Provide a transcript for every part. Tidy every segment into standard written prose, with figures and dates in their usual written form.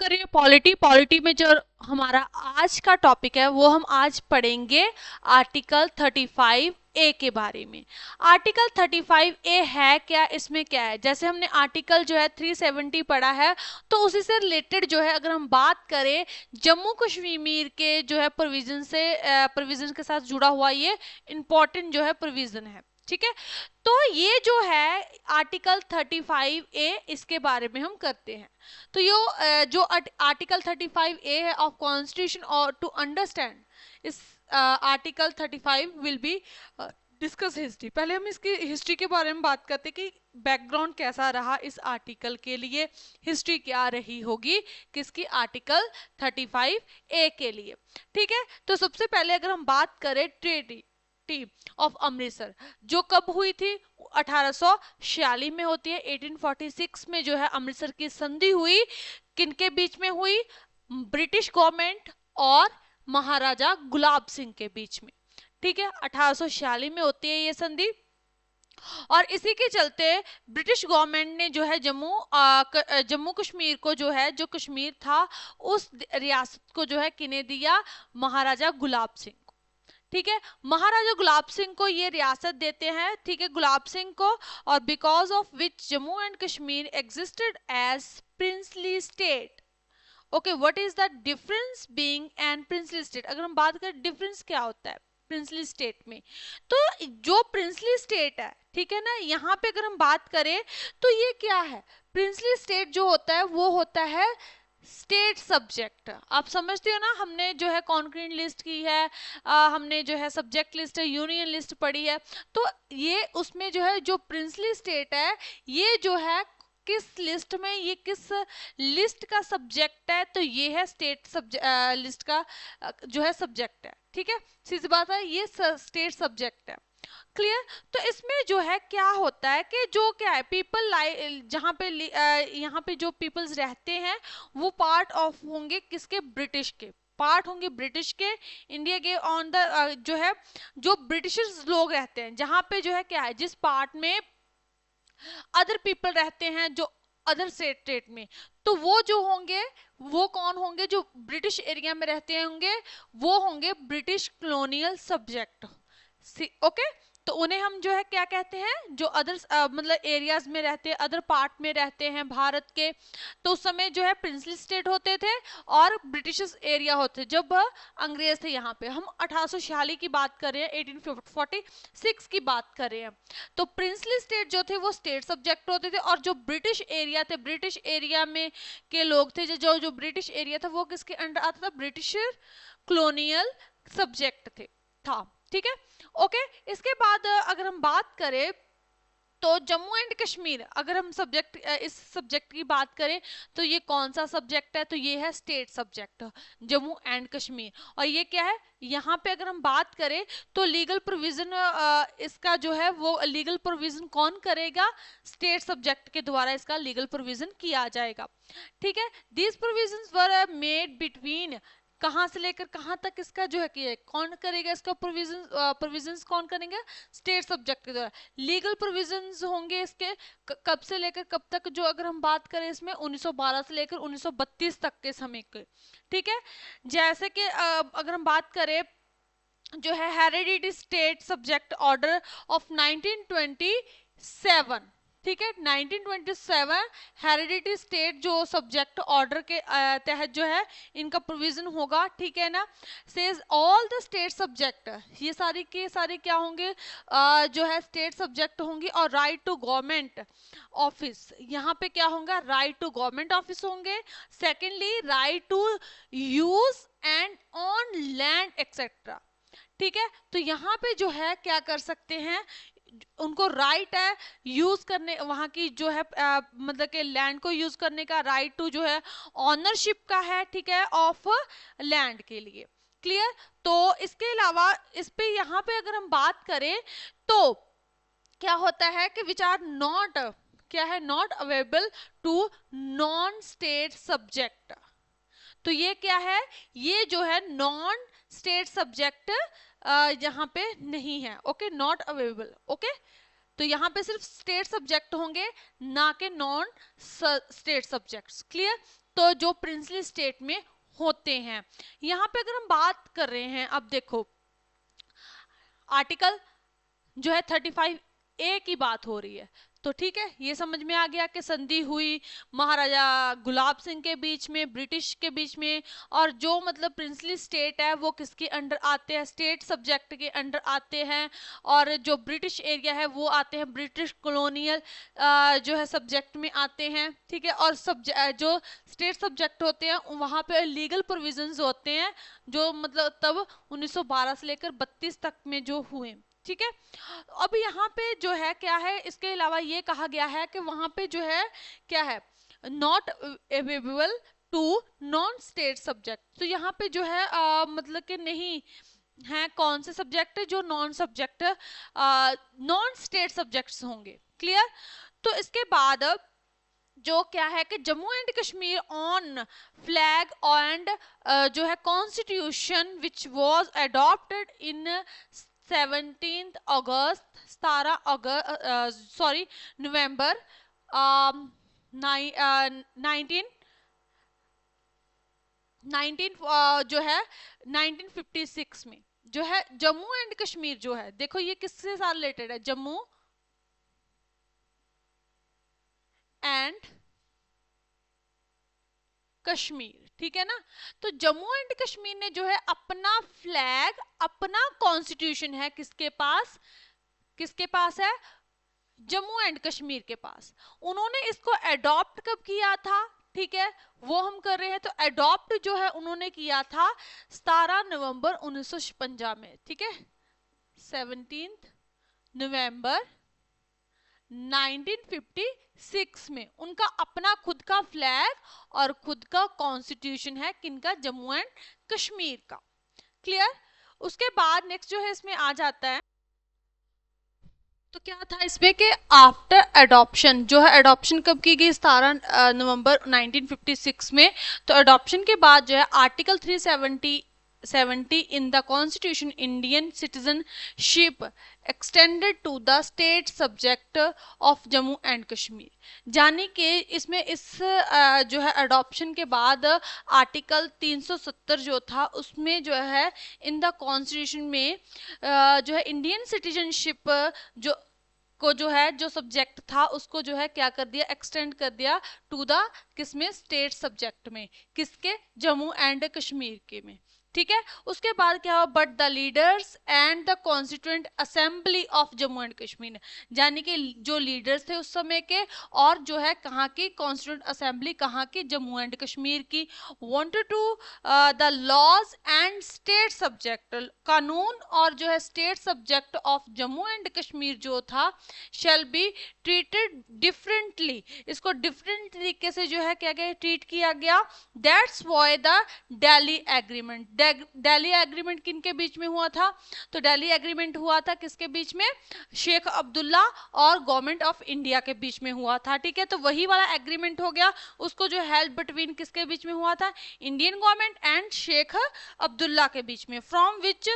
कर रही हूँ पॉलिटी। पॉलिटी में जो हमारा आज का टॉपिक है वो हम आज पढ़ेंगे आर्टिकल 35 ए के बारे में। आर्टिकल 35 ए है क्या, इसमें क्या है? जैसे हमने आर्टिकल जो है 370 पढ़ा है, तो उसी से रिलेटेड जो है अगर हम बात करें जम्मू कश्मीर के जो है प्रोविजन के साथ जुड़ा हुआ ये इंपॉर्टेंट जो है प्रोविजन है। ठीक है, तो ये जो है आर्टिकल 35 ए, इसके बारे में हम करते हैं। तो ये जो आर्टिकल 35 ए है ऑफ कॉन्स्टिट्यूशन, और टू अंडरस्टैंड इस article 35 will be discuss history. पहले हम इसकी हिस्ट्री के बारे में बात करते हैं कि बैकग्राउंड कैसा रहा इस आर्टिकल के लिए, हिस्ट्री क्या रही होगी किसकी, आर्टिकल 35 ए के लिए। ठीक है, तो सबसे पहले अगर हम बात करें ट्रेटी ऑफ अमृतसर, जो कब हुई थी, 1846 में होती है। 1846 में जो है अमृतसर की संधि हुई, किनके बीच में हुई? ब्रिटिश गवर्नमेंट और महाराजा गुलाब सिंह के बीच में। ठीक है, 1846 में होती है ये संधि, और इसी के चलते ब्रिटिश गवर्नमेंट ने जो है जम्मू कश्मीर को जो है, जो कश्मीर था उस रियासत को जो है किने दिया? महाराजा गुलाब सिंह। ठीक है, महाराजा गुलाब सिंह को ये रियासत देते हैं, ठीक है, गुलाब सिंह को, और because of which Jammu and Kashmir existed as princely state. Okay, what is the difference being and princely state? अगर हम बात करें डिफरेंस क्या होता है प्रिंसली स्टेट में, तो जो प्रिंसली स्टेट है, ठीक है ना, यहाँ पे अगर हम बात करें तो ये क्या है, प्रिंसली स्टेट जो होता है वो होता है स्टेट सब्जेक्ट। आप समझते हो ना, हमने जो है कॉन्क्रीट लिस्ट की है, हमने जो है सब्जेक्ट लिस्ट है, यूनियन लिस्ट पढ़ी है, तो ये उसमें जो है जो प्रिंसली स्टेट है ये जो है किस लिस्ट में, ये किस लिस्ट का सब्जेक्ट है, तो ये है स्टेट लिस्ट का जो है सब्जेक्ट है। ठीक है, सीधी बात है, ये स्टेट सब्जेक्ट है। क्लियर? तो इसमें जो है क्या होता है कि जो क्या है पीपल जहाँ पे यहाँ पे जो पीपल्स रहते हैं वो पार्ट ऑफ होंगे किसके? ब्रिटिश के पार्ट होंगे, ब्रिटिश के, इंडिया के ऑन द जो है जो ब्रिटिशर्स लोग रहते हैं, जहाँ पे जो है क्या है, जिस पार्ट में अदर पीपल रहते हैं जो अदर स्टेट में, तो वो जो होंगे वो कौन होंगे? जो ब्रिटिश एरिया में रहते होंगे वो होंगे ब्रिटिश कॉलोनियल सब्जेक्ट। ओके, तो उन्हें हम जो है क्या कहते हैं? जो अदर मतलब एरियाज में रहते हैं, अदर पार्ट में रहते हैं भारत के, तो उस समय जो है प्रिंसली स्टेट होते थे और ब्रिटिश एरिया होते, जब अंग्रेज थे यहाँ पे। हम 1846 की बात कर रहे हैं, 1846 की बात कर रहे हैं। तो प्रिंसली स्टेट जो थे वो स्टेट सब्जेक्ट होते थे, और जो ब्रिटिश एरिया थे, ब्रिटिश एरिया में के लोग थे, जो जो ब्रिटिश एरिया था वो किसके अंडर आता था? ब्रिटिश कॉलोनियल सब्जेक्ट था। ठीक है, ओके, इसके बाद अगर हम बात करें तो जम्मू एंड कश्मीर, अगर हम सब्जेक्ट इस सब्जेक्ट की बात करें तो ये कौन सा सब्जेक्ट है? तो ये है state subject, Jammu and Kashmir. और ये क्या है, यहाँ पे अगर हम बात करें तो लीगल प्रोविजन इसका जो है वो लीगल प्रोविजन कौन करेगा? स्टेट सब्जेक्ट के द्वारा इसका लीगल प्रोविजन किया जाएगा। ठीक है, these provisions were made between, कहाँ से लेकर कहाँ तक इसका जो है कि कौन करेगा इसका प्रोविजंस कौन करेंगे? स्टेट सब्जेक्ट के द्वारा। लीगल प्रोविजंस होंगे इसके कब से लेकर कब तक? जो अगर हम बात करें इसमें 1912 से लेकर 1932 तक के समय के। ठीक है, जैसे कि अगर हम बात करें जो है heredity state subject order of 1927, ठीक है, 1927 हेरिडिटी स्टेट जो सब्जेक्ट ऑर्डर के तहत जो है इनका प्रोविजन होगा। ठीक है ना, says all the state subject, ये सारी के सारी क्या होंगे? जो है स्टेट सब्जेक्ट होंगी, और राइट टू गवर्नमेंट ऑफिस, यहाँ पे क्या होगा? राइट टू गवर्नमेंट ऑफिस होंगे। Secondly right to use and on land etcetera. ठीक है, तो यहाँ पे जो है क्या कर सकते हैं, उनको राइट है यूज करने, वहां की जो है मतलब के लैंड को यूज करने का, राइट टू जो है ऑनरशिप का है, ठीक है, ऑफ लैंड के लिए। क्लियर? तो इसके अलावा इस पे यहाँ पे अगर हम बात करें तो क्या होता है कि विच आर नॉट, क्या है, not available to non state subject. तो ये क्या है? ये जो है नॉन स्टेट सब्जेक्ट यहाँ पे नहीं है। Okay, not available. ओके, तो यहाँ पे सिर्फ स्टेट सब्जेक्ट होंगे, ना के नॉन स्टेट सब्जेक्ट्स। क्लियर? तो जो प्रिंसली स्टेट में होते हैं। यहाँ पे अगर हम बात कर रहे हैं, अब देखो आर्टिकल जो है 35A की बात हो रही है, तो ठीक है, ये समझ में आ गया कि संधि हुई महाराजा गुलाब सिंह के बीच में, ब्रिटिश के बीच में, और जो मतलब प्रिंसली स्टेट है वो किसके अंडर आते हैं, स्टेट सब्जेक्ट के अंडर आते हैं, और जो ब्रिटिश एरिया है वो आते हैं ब्रिटिश कॉलोनियल जो है सब्जेक्ट में आते हैं, ठीक है। और जो स्टेट सब्जेक्ट होते हैं वहाँ पे लीगल प्रोविजंस होते हैं जो मतलब तब 1912 से लेकर 32 तक में जो हुए, ठीक है। अब यहाँ पे जो है क्या है, इसके अलावा ये कहा गया है कि वहां पे जो है क्या है, not available to non state subject. तो यहाँ पे जो है मतलब कि नहीं है कौन से सब्जेक्ट जो non subject non state subjects होंगे, क्लियर। तो इसके बाद जो क्या है कि Jammu and Kashmir on flag and जो है constitution which was adopted in 17 अगस्त 17 अगस्त नवंबर 19 जो है 1956 में जो है जम्मू एंड कश्मीर जो है, देखो ये किससे साथ रिलेटेड है, जम्मू एंड कश्मीर, ठीक है ना। तो जम्मू एंड कश्मीर ने जो है अपना फ्लैग, अपना कॉन्स्टिट्यूशन है किसके पास, किसके पास है, जम्मू एंड कश्मीर के पास। उन्होंने इसको अडॉप्ट कब किया था, ठीक है, वो हम कर रहे हैं। तो अडॉप्ट जो है उन्होंने किया था 17 नवंबर 1956 में, ठीक है, 17 नवंबर 1956 में उनका अपना खुद का फ्लैग और खुद का कॉन्स्टिट्यूशन है, किनका, जम्मू एंड कश्मीर का, क्लियर। उसके बाद नेक्स्ट जो है इसमें आ जाता है, तो क्या था इसमें कि आफ्टर अडॉप्शन जो है, अडॉप्शन कब की गई, 17 नवंबर 1956 में। तो अडॉप्शन के बाद जो है article 370 in the constitution Indian citizenship extended to the state subject of Jammu and Kashmir. जानी कि इसमें इस जो है अडॉप्शन के बाद आर्टिकल 370 जो था उसमें जो है इन द कॉन्स्टिट्यूशन में जो है इंडियन सिटीजनशिप जो है जो सब्जेक्ट था उसको जो है क्या कर दिया, एक्सटेंड कर दिया टू द किसमें, स्टेट सब्जेक्ट में, किसके, जम्मू एंड कश्मीर के में, ठीक है। उसके बाद क्या हुआ, but the leaders and the constituent assembly of Jammu and Kashmir, यानी कि जो लीडर्स थे उस समय के और जो है कहाँ की कॉन्स्टिट्यूएंट असेंबली कहाँ की, जम्मू एंड कश्मीर की, wanted to the laws and state subject, कानून और जो है state subject of Jammu and Kashmir जो था शैल बी ट्रीटेड डिफरेंटली, इसको डिफरेंट तरीके से जो है क्या गया, ट्रीट किया गया। That's why the Delhi agreement, Delhi agreement किनके बीच में हुआ था, तो दिल्ली एग्रीमेंट हुआ था किसके बीच में, शेख अब्दुल्ला और गवर्नमेंट ऑफ इंडिया के बीच में हुआ था, ठीक है। तो वही वाला एग्रीमेंट हो गया, उसको जो हेल्प बिटवीन किसके बीच में हुआ था, Indian government and Sheikh Abdullah के बीच में, फ्रॉम विच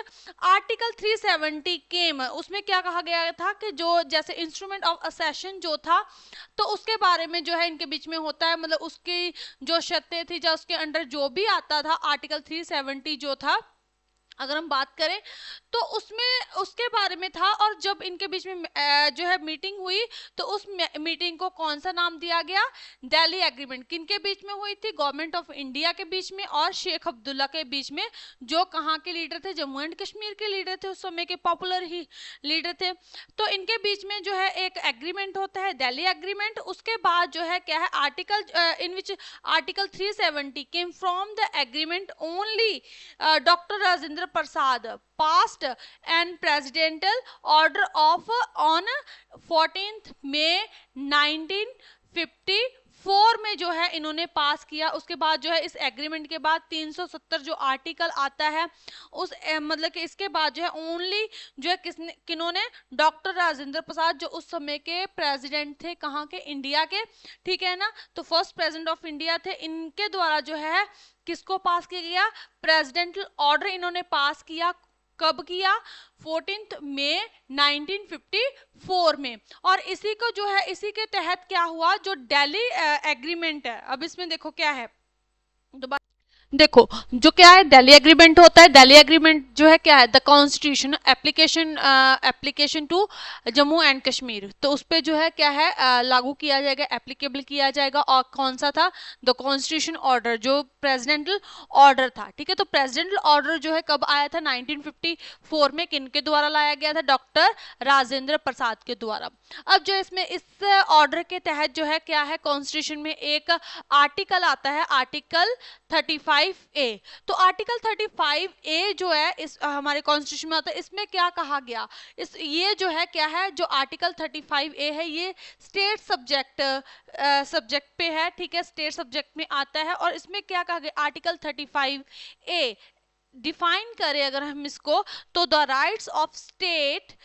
आर्टिकल 370 केम, उसमें क्या कहा गया था कि जो जैसे इंस्ट्रूमेंट ऑफ असेशन जो था तो उसके बारे में जो है इनके बीच में होता है, मतलब उसकी जो शर्तें थी या उसके अंडर जो भी आता था आर्टिकल 370 जो था अगर हम बात करें तो उसमें उसके बारे में था। और जब इनके बीच में जो है मीटिंग हुई तो उस मीटिंग को कौन सा नाम दिया गया, दिल्ली एग्रीमेंट। किनके बीच में हुई थी, गवर्नमेंट ऑफ इंडिया के बीच में और शेख अब्दुल्ला के बीच में, जो कहाँ के लीडर थे, जम्मू एंड कश्मीर के लीडर थे, उस समय के पॉपुलर ही लीडर थे। तो इनके बीच में जो है एक एग्रीमेंट होता है, दिल्ली एग्रीमेंट। उसके बाद जो है क्या है, article in which article 370 came from the agreement only doctor Rajendra Prasad passed and presidential order of on 14th May 1954 में जो है इन्होंने पास किया। उसके बाद जो है इस एग्रीमेंट के बाद 370 जो आर्टिकल आता है उस मतलब कि इसके बाद जो है ओनली जो है किन्होंने, डॉक्टर राजेंद्र प्रसाद जो उस समय के प्रेसिडेंट थे, कहाँ के, इंडिया के, ठीक है ना। तो फर्स्ट प्रेसिडेंट ऑफ इंडिया थे, इनके द्वारा जो है किसको पास किया गया, प्रेसिडेंशियल ऑर्डर इन्होंने पास किया। कब किया, 14 मई 1954 में। और इसी को जो है इसी के तहत क्या हुआ, जो दिल्ली एग्रीमेंट है, अब इसमें देखो क्या है, दोबारा देखो, जो क्या है दिल्ली एग्रीमेंट होता है, दिल्ली एग्रीमेंट जो है क्या है, the constitution application, application to Jammu and Kashmir, तो उस पर जो है क्या है लागू किया जाएगा, एप्लीकेबल किया जाएगा। और कौन सा था, द कॉन्स्टिट्यूशन ऑर्डर, जो प्रेसिडेंटल ऑर्डर था, ठीक है। तो प्रेसिडेंटल ऑर्डर जो है कब आया था, 1954 में, किनके द्वारा लाया गया था, डॉक्टर राजेंद्र प्रसाद के द्वारा। अब जो इसमें इस ऑर्डर के तहत जो है क्या है, कॉन्स्टिट्यूशन में एक आर्टिकल आता है, आर्टिकल 35A। तो आर्टिकल 35A जो है इस हमारे कॉन्स्टिट्यूशन में आता है, इसमें क्या कहा गया, इस ये जो है क्या है, जो आर्टिकल 35A है ये स्टेट सब्जेक्ट पे है, ठीक है, स्टेट सब्जेक्ट में आता है। और इसमें क्या कहा गया, आर्टिकल 35A डिफाइन करें अगर हम इसको, तो the rights of state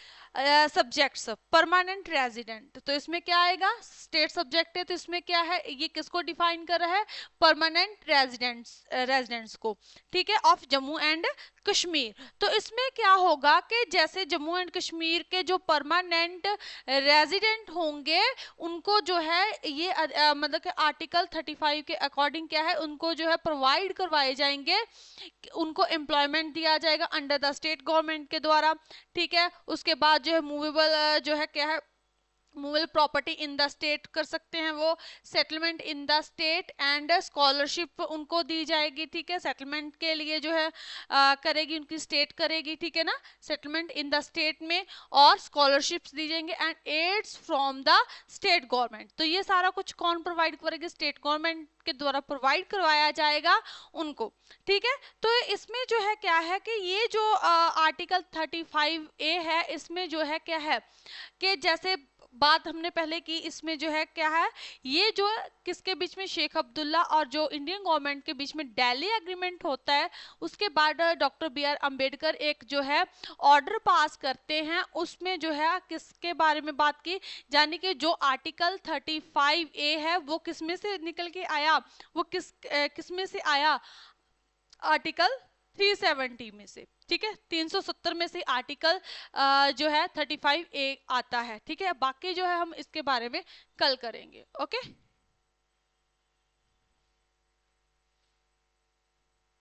subjects permanent resident, तो इसमें क्या आएगा, स्टेट सब्जेक्ट है, तो इसमें क्या है, ये किसको डिफाइन कर रहा है, परमानेंट रेजिडेंट्स को, ठीक है, ऑफ जम्मू एंड कश्मीर। तो इसमें क्या होगा कि जैसे जम्मू एंड कश्मीर के जो परमानेंट रेजिडेंट होंगे उनको जो है ये मतलब कि आर्टिकल 35 के अकॉर्डिंग क्या है, उनको जो है प्रोवाइड करवाए जाएंगे, उनको एम्प्लॉयमेंट दिया जाएगा अंडर द स्टेट गवर्नमेंट के द्वारा, ठीक है। उसके बाद जो है मूवेबल जो है क्या है, movable property in the state कर सकते हैं वो, settlement in the state and scholarship उनको दी जाएगी, ठीक है, सेटलमेंट के लिए जो है करेगी उनकी स्टेट करेगी, ठीक है ना, सेटलमेंट इन द स्टेट में, और स्कॉलरशिप्स दी जाएंगे and aids from the state government. तो ये सारा कुछ कौन प्रोवाइड करेगी, स्टेट गवर्नमेंट के द्वारा प्रोवाइड करवाया जाएगा उनको, ठीक है। तो इसमें जो है क्या है कि ये जो आर्टिकल 35A है, इसमें जो है क्या है कि जैसे बात हमने पहले की, इसमें जो है क्या है, ये जो किसके बीच में, शेख अब्दुल्ला और जो इंडियन गवर्नमेंट के बीच में दिल्ली एग्रीमेंट होता है, उसके बाद डॉक्टर B.R. अम्बेडकर एक जो है ऑर्डर पास करते हैं, उसमें जो है किसके बारे में बात की, यानी कि जो आर्टिकल 35A है वो किस में से निकल के आया, वो किस में से आया, आर्टिकल 370 में से, ठीक है, 370 में से आर्टिकल जो है 35A आता है, ठीक है। बाकी जो है हम इसके बारे में कल करेंगे, ओके।